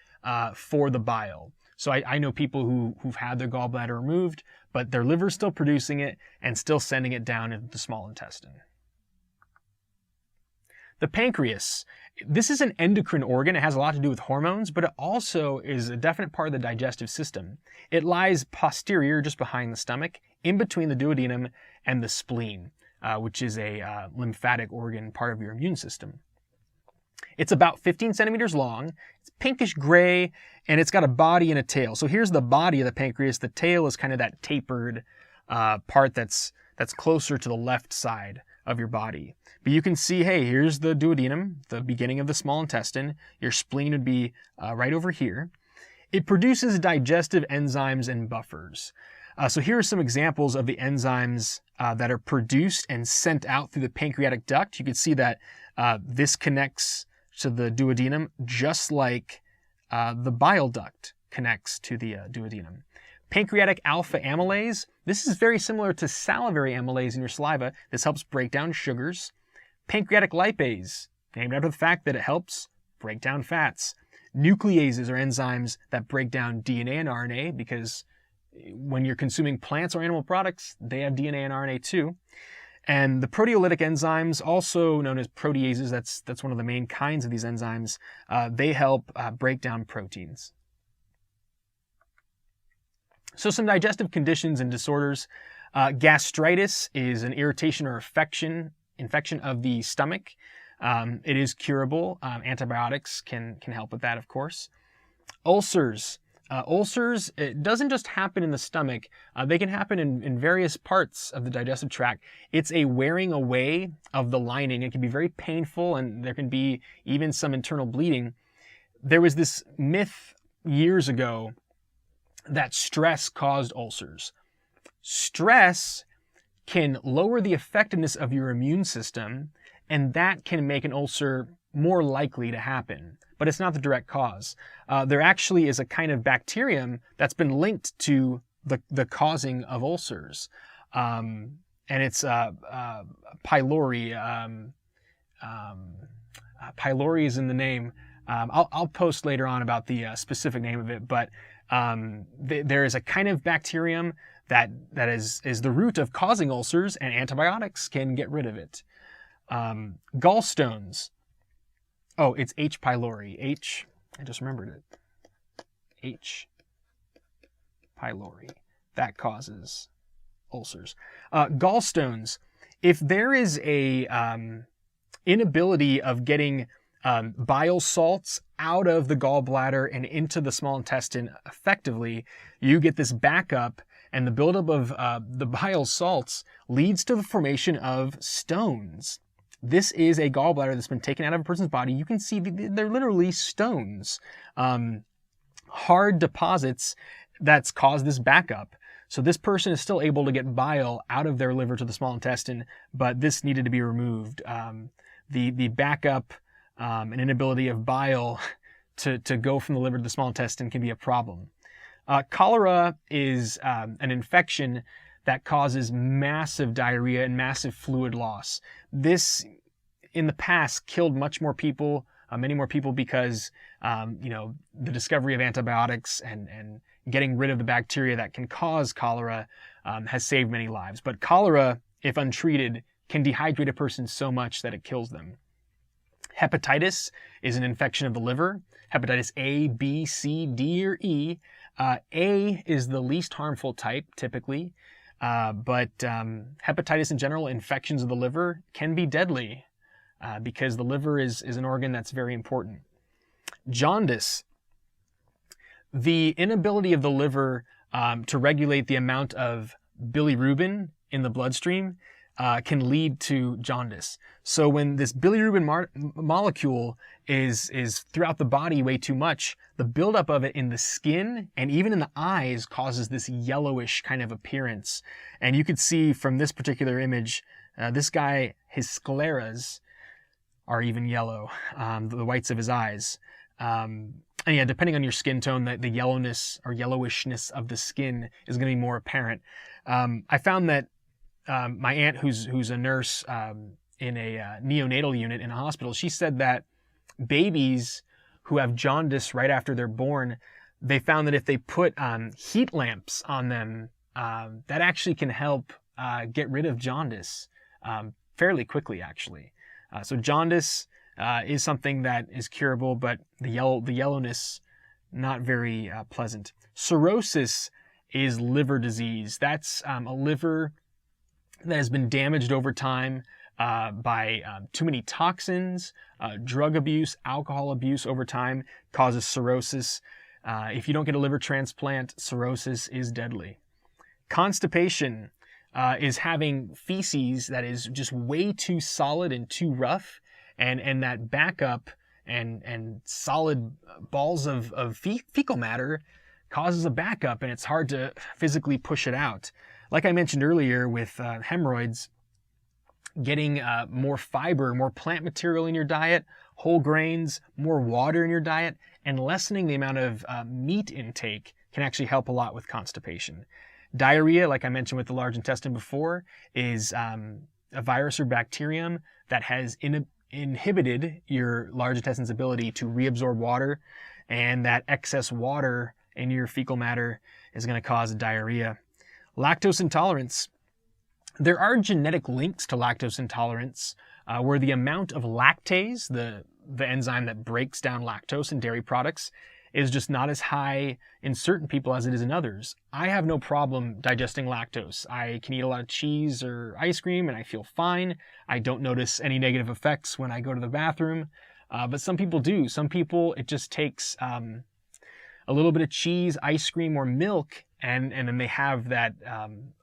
for the bile. So I know people who've had their gallbladder removed, but their liver's still producing it and still sending it down into the small intestine. The pancreas. This is an endocrine organ. It has a lot to do with hormones, but it also is a definite part of the digestive system. It lies posterior, just behind the stomach, in between the duodenum and the spleen, which is a lymphatic organ, part of your immune system. It's about 15 centimeters long. It's pinkish gray, and it's got a body and a tail. So here's the body of the pancreas. The tail is kind of that tapered part that's closer to the left side of your body. But you can see, hey, here's the duodenum, the beginning of the small intestine. Your spleen would be right over here. It produces digestive enzymes and buffers. So here are some examples of the enzymes that are produced and sent out through the pancreatic duct. You can see that this connects to the duodenum just like the bile duct connects to the duodenum. Pancreatic alpha amylase. This is very similar to salivary amylase in your saliva. This helps break down sugars. Pancreatic lipase, named after the fact that it helps break down fats. Nucleases are enzymes that break down DNA and RNA because when you're consuming plants or animal products, they have DNA and RNA too. And the proteolytic enzymes, also known as proteases, that's one of the main kinds of these enzymes, they help break down proteins. So some digestive conditions and disorders. Gastritis is an irritation or infection of the stomach. It is curable. Antibiotics can help with that, of course. Ulcers. Ulcers, it doesn't just happen in the stomach. They can happen in various parts of the digestive tract. It's a wearing away of the lining. It can be very painful, and there can be even some internal bleeding. There was this myth years ago that stress caused ulcers. Stress can lower the effectiveness of your immune system, and that can make an ulcer more likely to happen. But it's not the direct cause. There actually is a kind of bacterium that's been linked to the causing of ulcers. And it's pylori. Pylori is in the name. I'll post later on about the specific name of it, but there is a kind of bacterium that is the root of causing ulcers, and antibiotics can get rid of it. Gallstones. Oh, it's H. pylori. I just remembered it. H. pylori. That causes ulcers. Gallstones. If there is a inability of getting bile salts out of the gallbladder and into the small intestine effectively, you get this backup, and the buildup of the bile salts leads to the formation of stones. This is a gallbladder that's been taken out of a person's body. You can see they're literally stones, hard deposits that's caused this backup. So this person is still able to get bile out of their liver to the small intestine, but this needed to be removed. The backup and inability of bile to go from the liver to the small intestine can be a problem. Cholera is an infection that causes massive diarrhea and massive fluid loss. This, in the past, killed many more people because, the discovery of antibiotics and getting rid of the bacteria that can cause cholera has saved many lives. But cholera, if untreated, can dehydrate a person so much that it kills them. Hepatitis is an infection of the liver. Hepatitis A, B, C, D, or E. A is the least harmful type, typically, but hepatitis in general, infections of the liver, can be deadly because the liver is an organ that's very important. Jaundice. The inability of the liver to regulate the amount of bilirubin in the bloodstream can lead to jaundice. So when this bilirubin molecule is throughout the body way too much, the buildup of it in the skin and even in the eyes causes this yellowish kind of appearance. And you could see from this particular image, this guy, his scleras are even yellow, the whites of his eyes. And yeah, depending on your skin tone, the yellowness or yellowishness of the skin is going to be more apparent. I found that my aunt, who's a nurse in a neonatal unit in a hospital, she said that babies who have jaundice right after they're born, they found that if they put heat lamps on them, that actually can help get rid of jaundice fairly quickly, actually. So jaundice is something that is curable, but the yellowness, not very pleasant. Cirrhosis is liver disease. That's a liver that has been damaged over time by too many toxins, drug abuse, alcohol abuse over time causes cirrhosis. If you don't get a liver transplant, cirrhosis is deadly. Constipation is having feces that is just way too solid and too rough, and that backup and solid balls of fecal matter causes a backup, and it's hard to physically push it out. Like I mentioned earlier with hemorrhoids, getting more fiber, more plant material in your diet, whole grains, more water in your diet, and lessening the amount of meat intake can actually help a lot with constipation. Diarrhea, like I mentioned with the large intestine before, is a virus or bacterium that has inhibited your large intestine's ability to reabsorb water, and that excess water in your fecal matter is going to cause diarrhea. Lactose intolerance. There are genetic links to lactose intolerance where the amount of lactase, the enzyme that breaks down lactose in dairy products, is just not as high in certain people as it is in others. I have no problem digesting lactose. I can eat a lot of cheese or ice cream and I feel fine. I don't notice any negative effects when I go to the bathroom, but some people do. Some people, it just takes a little bit of cheese, ice cream, or milk, and then they have that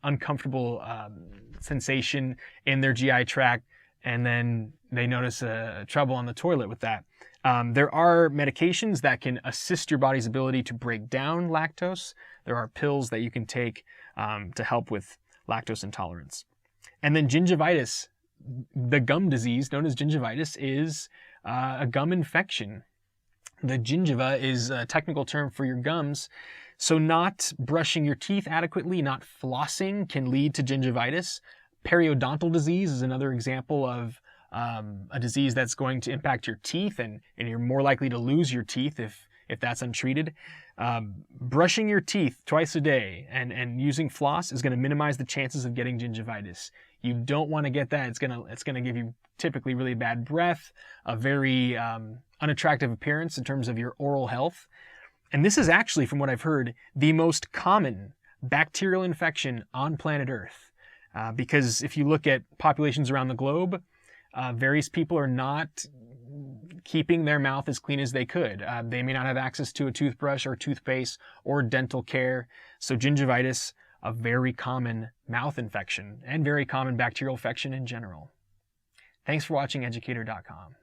uncomfortable sensation in their GI tract, and then they notice trouble on the toilet with that. There are medications that can assist your body's ability to break down lactose. There are pills that you can take to help with lactose intolerance. And then gingivitis, the gum disease known as gingivitis, is a gum infection. The gingiva is a technical term for your gums. So not brushing your teeth adequately, not flossing, can lead to gingivitis. Periodontal disease is another example of a disease that's going to impact your teeth, and you're more likely to lose your teeth if that's untreated. Brushing your teeth twice a day and using floss is going to minimize the chances of getting gingivitis. You don't want to get that. It's going to give you typically really bad breath, a very unattractive appearance in terms of your oral health. And this is actually, from what I've heard, the most common bacterial infection on planet Earth. Because if you look at populations around the globe, various people are not keeping their mouth as clean as they could. They may not have access to a toothbrush or toothpaste or dental care. So gingivitis, a very common mouth infection and very common bacterial infection in general. Thanks for watching Educator.com.